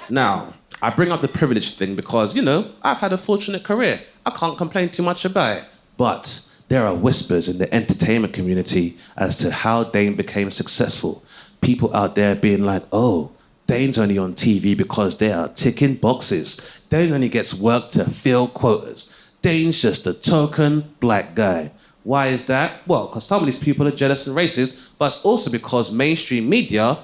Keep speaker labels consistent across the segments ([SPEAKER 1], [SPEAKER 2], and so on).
[SPEAKER 1] Now, I bring up the privilege thing because, I've had a fortunate career. I can't complain too much about it. But there are whispers in the entertainment community as to how Dane became successful. People out there being like, oh, Dane's only on TV because they are ticking boxes. Dane only gets work to fill quotas. Dane's just a token black guy. Why is that? Well, because some of these people are jealous and racist, but it's also because mainstream media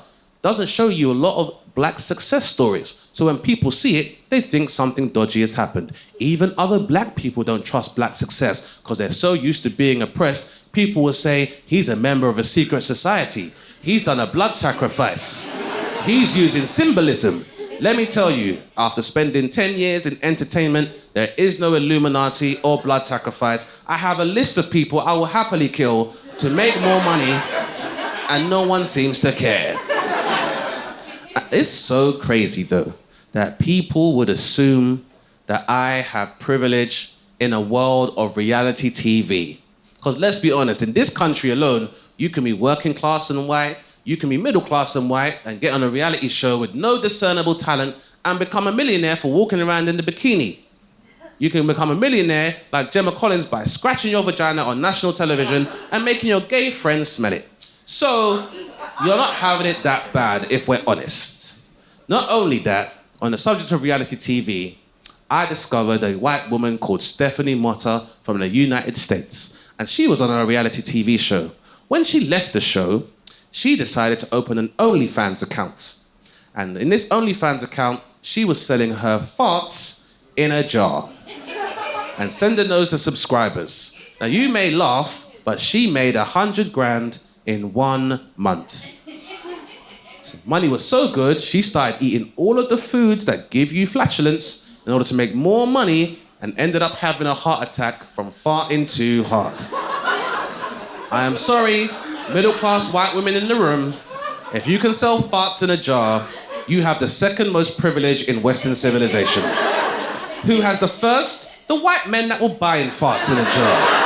[SPEAKER 1] doesn't show you a lot of black success stories. So when people see it, they think something dodgy has happened. Even other black people don't trust black success because they're so used to being oppressed. People will say, he's a member of a secret society. He's done a blood sacrifice. He's using symbolism. Let me tell you, after spending 10 years in entertainment, there is no Illuminati or blood sacrifice. I have a list of people I will happily kill to make more money, and no one seems to care. It's so crazy, though, that people would assume that I have privilege in a world of reality TV. Because let's be honest, in this country alone, you can be working class and white, you can be middle class and white, and get on a reality show with no discernible talent and become a millionaire for walking around in the bikini. You can become a millionaire like Gemma Collins by scratching your vagina on national television and making your gay friends smell it. So, you're not having it that bad if we're honest. Not only that, on the subject of reality TV, I discovered a white woman called Stephanie Motta from the United States. And she was on a reality TV show. When she left the show, she decided to open an OnlyFans account. And in this OnlyFans account, she was selling her farts in a jar and sending those to subscribers. Now you may laugh, but she made 100 grand in 1 month. So money was so good, she started eating all of the foods that give you flatulence in order to make more money and ended up having a heart attack from farting too hard. I am sorry, middle-class white women in the room, if you can sell farts in a jar, you have the second most privilege in Western civilization. Who has the first? The white men that were buying farts in a jar.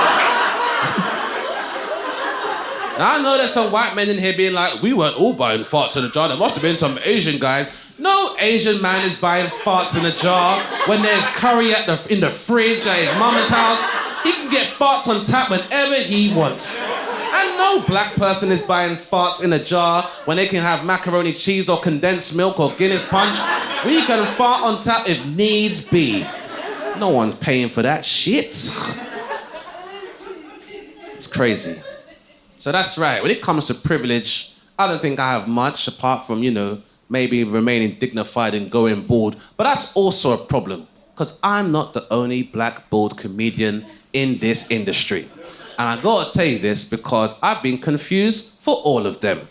[SPEAKER 1] Now, I know there's some white men in here being like, we weren't all buying farts in a jar, there must have been some Asian guys. No Asian man is buying farts in a jar when there's curry in the fridge at his mama's house. He can get farts on tap whenever he wants. And no black person is buying farts in a jar when they can have macaroni cheese or condensed milk or Guinness punch. We can fart on tap if needs be. No one's paying for that shit. It's crazy. So that's right, when it comes to privilege, I don't think I have much apart from, maybe remaining dignified and going bald. But that's also a problem, because I'm not the only black bald comedian in this industry. And I gotta tell you this because I've been confused for all of them.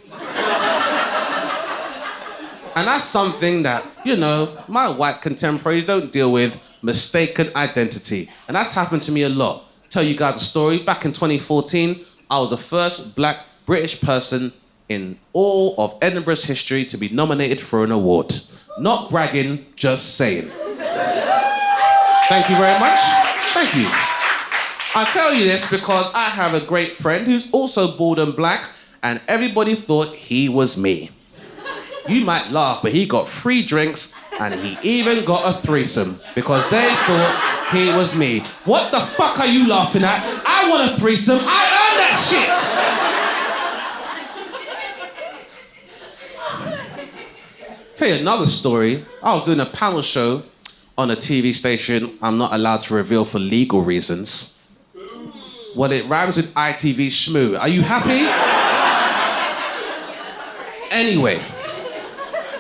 [SPEAKER 1] And that's something that, my white contemporaries don't deal with, mistaken identity. And that's happened to me a lot. Tell you guys a story. Back in 2014, I was the first black British person in all of Edinburgh's history to be nominated for an award. Not bragging, just saying. Thank you very much. Thank you. I tell you this because I have a great friend who's also bald and black, and everybody thought he was me. You might laugh, but he got free drinks, and he even got a threesome because they thought he was me. What the fuck are you laughing at? I want a threesome. I earned that shit. Tell you another story. I was doing a panel show on a TV station I'm not allowed to reveal for legal reasons. Well, it rhymes with ITV Schmoo. Are you happy? Anyway,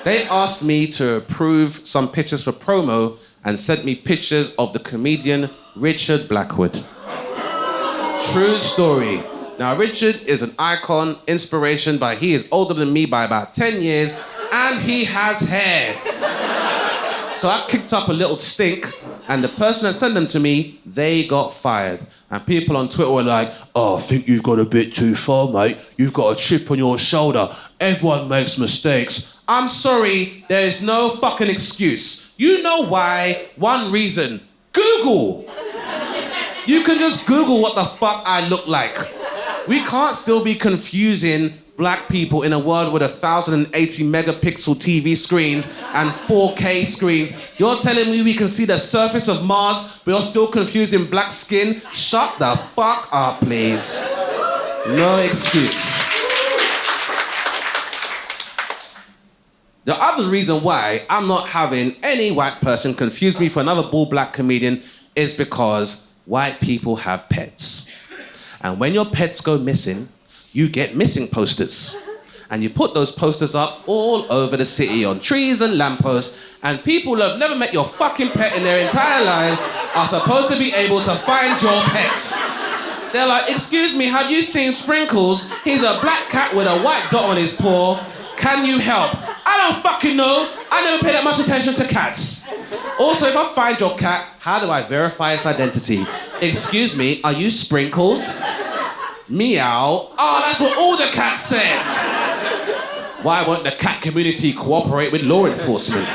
[SPEAKER 1] they asked me to approve some pictures for promo and sent me pictures of the comedian Richard Blackwood. True story. Now, Richard is an icon, inspiration, but he is older than me by about 10 years, and he has hair. So I kicked up a little stink, and the person that sent them to me, they got fired. And people on Twitter were like, oh, I think you've got a bit too far, mate. You've got a chip on your shoulder. Everyone makes mistakes. I'm sorry, there is no fucking excuse. You know why? One reason. Google. You can just Google what the fuck I look like. We can't still be confusing Black people in a world with 1,080 megapixel TV screens and 4K screens. You're telling me we can see the surface of Mars, but you're still confusing black skin? Shut the fuck up, please. No excuse. The other reason why I'm not having any white person confuse me for another bull black comedian is because white people have pets. And when your pets go missing, you get missing posters. And you put those posters up all over the city on trees and lampposts, and people who have never met your fucking pet in their entire lives are supposed to be able to find your pet. They're like, excuse me, have you seen Sprinkles? He's a black cat with a white dot on his paw. Can you help? I don't fucking know. I never pay that much attention to cats. Also, if I find your cat, how do I verify its identity? Excuse me, are you Sprinkles? Meow. Oh, that's what all the cats said. Why won't the cat community cooperate with law enforcement?